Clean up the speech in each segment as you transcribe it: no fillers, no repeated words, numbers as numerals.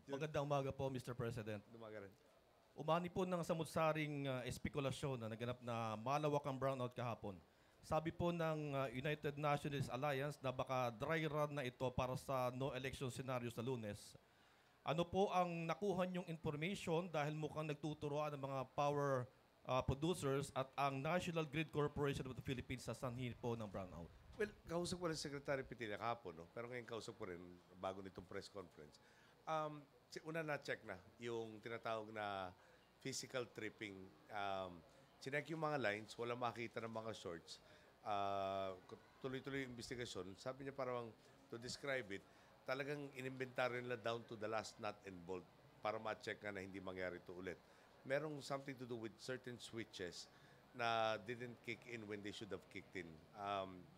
Magandang umaga po, Mr. President. Dumaga rin. Umani po ng samut-saring espekulasyon na naganap na malawakang brownout kahapon. Sabi po ng United Nations Alliance na baka dry run na ito para sa no election scenario sa Lunes. Ano po ang nakuha niyong information dahil mukhang nagtuturoan ng mga power producers at ang National Grid Corporation of the Philippines sa sanhi po ng brownout? Well, kausap ko rin si Secretary Petilla kahapon, no? Pero ngayon kausap ko rin bago nitong press conference. Una na-check na yung tinatawag na physical tripping. Chinek yung mga lines, wala makita ng mga shorts. Tuloy-tuloy yung investigasyon. Sabi niya parang to describe it, talagang inimbentaryo nila down to the last nut and bolt para ma-check nga na hindi mangyari ito ulit. Merong something to do with certain switches na didn't kick in when they should have kicked in.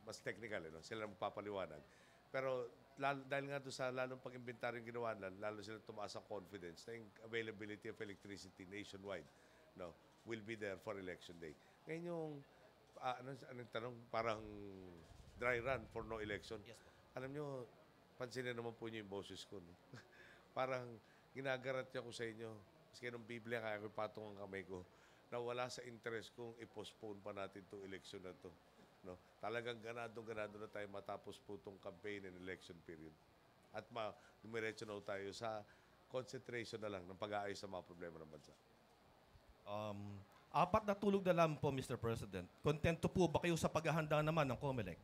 Mas technical, no? Sila magpapaliwanag. Pero dahil nga doon sa lalong pag-inventaryo yung ginawa nila, lalo sila tumaas ang confidence na yung availability of electricity nationwide, no, will be there for election day. Ngayon yung, anong tanong, parang dry run for no election. Yes po. Alam nyo, pansinin naman po niyo yung boses ko. No? Parang ginagarantiya ko sa inyo, maski nung Biblia, kaya ko patong ang kamay ko, na wala sa interest kong i-postpone pa natin itong election na to. No? Talagang ganado na tayo matapos po itong campaign and election period. At dumiretso na tayo sa concentration na lang ng pag-aayos sa mga problema ng bansa. Apat na tulog na lang po, Mr. President. Kontento po ba kayo sa paghahanda naman ng COMELEC?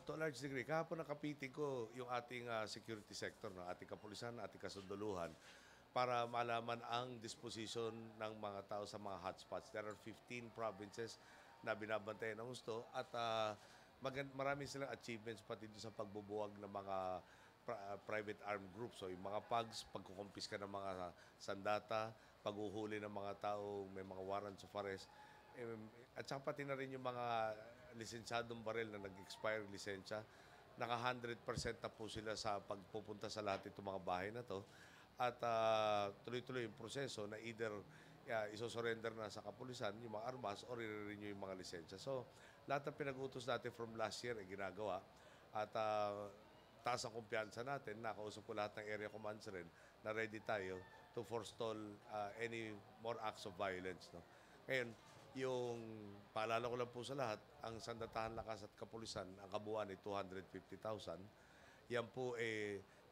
To a large degree, kahapon nakapiting ko yung ating security sector, no? Ating kapulisan, ating kasunduluhan, para malaman ang disposition ng mga tao sa mga hotspots. There are 15 provinces na binabantayan ng gusto at marami silang achievements pati sa pagbubuwag ng mga private armed groups. So yung mga PUGs, pagkukumpiska ng mga sandata, paghuhuli ng mga tao, may mga warrants of arrest. At saka pati na rin yung mga lisensyadong baril na nag-expire lisensya. Naka 100% na po sila sa pagpupunta sa lahat itong mga bahay na to. At tuloy-tuloy yung proseso na either isosurrender na sa kapulisan yung mga armas or i-renew yung mga lisensya. So, lahat ng pinag-utos natin from last year ay ginagawa. At taas ang kumpiyansa natin. Nakausap ko lahat ng area commands rin na ready tayo to forestall any more acts of violence. No? Ngayon, yung paalala ko lang po sa lahat, ang Sandatahan Lakas at Kapulisan, ang kabuuan ay 250,000. Yan po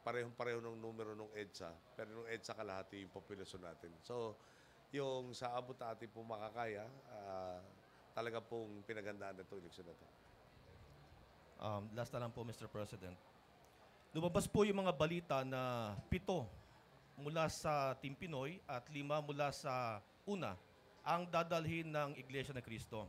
parehong-pareho ng numero ng EDSA, pero nung EDSA kalahati yung populasyon natin. So, yung sa abot na ating po makakaya, talaga pong pinagandaan na itong eleksyon na ito. Last na lang po, Mr. President. Lumabas po yung mga balita na 7 mula sa Team Pinoy at 5 mula sa UNA ang dadalhin ng Iglesia ng Cristo.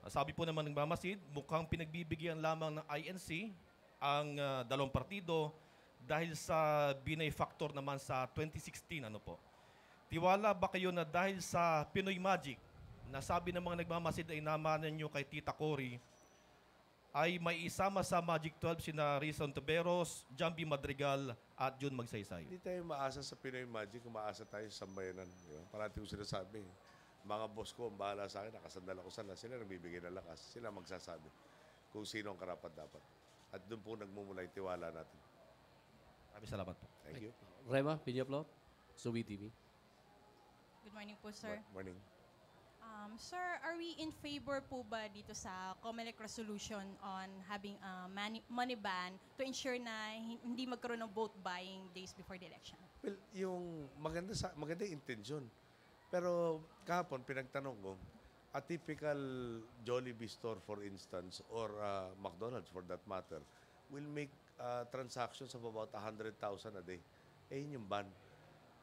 Sabi po naman ng Mamasid, mukhang pinagbibigyan lamang ng INC ang dalawang partido dahil sa binay factor naman sa 2016. Ano po? Tiwala ba kayo na dahil sa Pinoy Magic, na sabi ng mga nagmamasid ay namanan nyo kay Tita Cory, ay may isama sa Magic 12 sina Rizon Taberos, Jambi Madrigal at Jun Magsaysay? Hindi tayo maasa sa Pinoy Magic, umaasa tayo sa sambayanan. Parati ko sinasabi, mga boss ko, ang bahala sa akin, nakasandal ako sana, sila nagbibigay ng lakas, sila magsasabi kung sino ang karapat-dapat. At doon po nagmumula yung tiwala natin. Maraming salamat po. Thank you. Rema, Pidiaplot, Suwi TV. Good morning po, sir. Morning. Sir, are we in favor po ba dito sa COMELEC resolution on having a money ban to ensure na hindi magkaroon ng vote buying days before the election? Well, yung maganda yung intensyon. Pero kahapon, pinagtanong ko, a typical Jollibee store, for instance, or McDonald's for that matter, will make transactions of about 100,000 a day. Yun yung ban.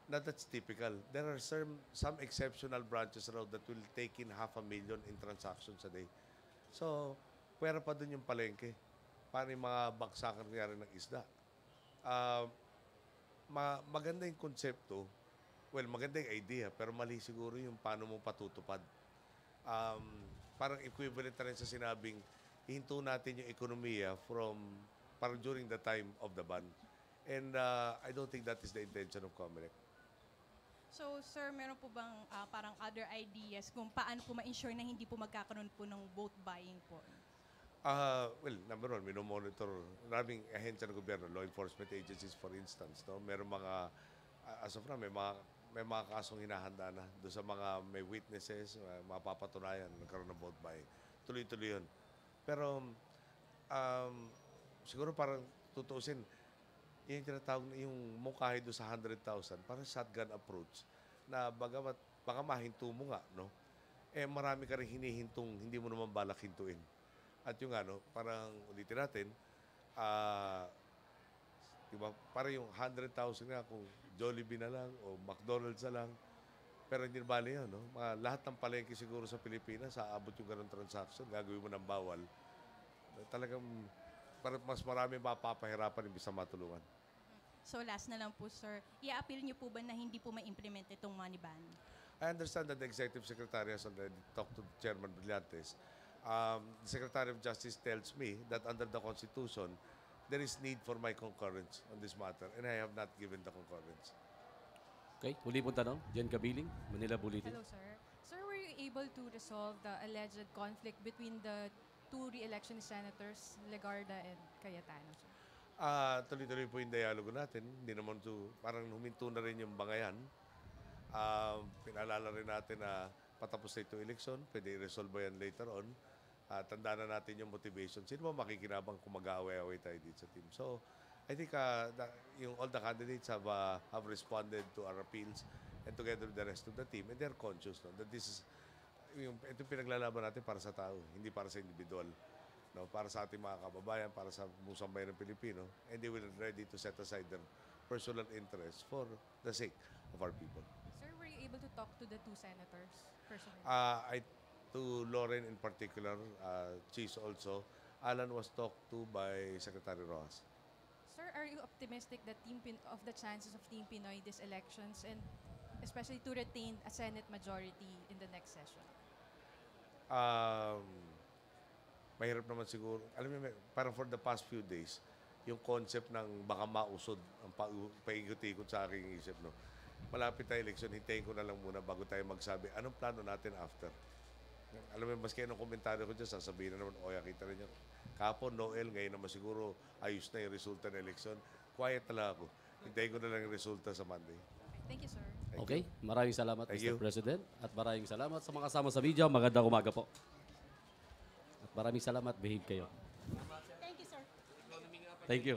That's typical. There are some exceptional branches around that will take in 500,000 in transactions a day. So, pwera pa dun yung palengke. Paano yung mga baksakan kaya ng isda? Maganda yung konsepto. Well, maganda yung idea, pero mali siguro yung paano mo patutupad. Parang equivalent na rin sa sinabing, hihinto natin yung ekonomiya parang during the time of the ban. And I don't think that is the intention of COMELEC. So, sir, meron po bang parang other ideas kung paano po ma-ensure na hindi po magkakaroon po ng vote buying po? Well, number one, minomonitor maraming ahensya ng gobyerno, law enforcement agencies for instance, no? Meron mga, as of now, may mga kasong hinahanda na doon sa mga may witnesses, mapapatunayan, nagkaroon ng vote buying. Tuloy-tuloy yun. Pero, siguro parang tutuusin, yung tinatawag yung mungkahi doon sa 100,000, parang shotgun approach, na baka mahinto mo nga, no? Marami ka rin hinihintong, hindi mo naman balak hintuin. At yung parang ulitin natin, diba, parang yung 100,000 nga kung Jollibee na lang o McDonald's na lang, pero hindi na bali yun, no? Lahat ng palengke siguro sa Pilipinas, aabot yung ganong transaction, gagawin mo ng bawal. Talagang parang mas marami mapapahirapan imbis na matulungan. So last na lang po, sir. I-appeal niyo po ba na hindi po ma-implement itong money ban? I understand that the Executive Secretary has already talked to Chairman Brillantes. The Secretary of Justice tells me that under the Constitution, there is need for my concurrence on this matter, and I have not given the concurrence. Okay, huli pong tanong. Jen Kabiling, Manila Bulletin. Hello, sir. Sir, were you able to resolve the alleged conflict between the two re-election senators, Legarda and Cayetano, sir? Tuloy-tuloy po yung dialogo natin. Hindi naman parang huminto na rin yung bangayan. Pinalala rin natin na patapos na itong eleksyon, pwede i-resolve yan later on. Tandaan na natin yung motivation. Sino ba makikinabang kung mag-aaway-aaway tayo dito sa team? So, I think all the candidates have responded to our appeals and together with the rest of the team, and they're conscious, no, that this is ito pinaglalaban natin para sa tao, hindi para sa individual. No, para sa ating mga kababayan, para sa musang bayan ng Pilipino, and they will ready to set aside their personal interests for the sake of our people. Sir, were you able to talk to the two senators personally? To Lauren in particular, Cheese also, Alan was talked to by Secretary Rojas. Sir, are you optimistic that of the chances of Team Pinoy these elections, and especially to retain a Senate majority in the next session? Mahirap naman siguro. Alam mo, parang for the past few days, yung concept ng baka mausod ang paikot-ikot sa aking isip, no? Malapit tayo election, hintayin ko na lang muna bago tayo magsabi, anong plano natin after? Alam mo, maski anong komentaryo ko dyan, sasabihin na naman, kita rin niya. Kapon, Noel, ngayon naman siguro ayos na yung resulta ng election. Quiet na lang ako. Hintayin ko na lang yung resulta sa Monday. Thank you, sir. Okay, maraming salamat, Thank Mr. you. President. At maraming salamat sa mga kasama sa video. Magandang umaga po. At maraming salamat. Behave kayo. Thank you, sir. Thank you.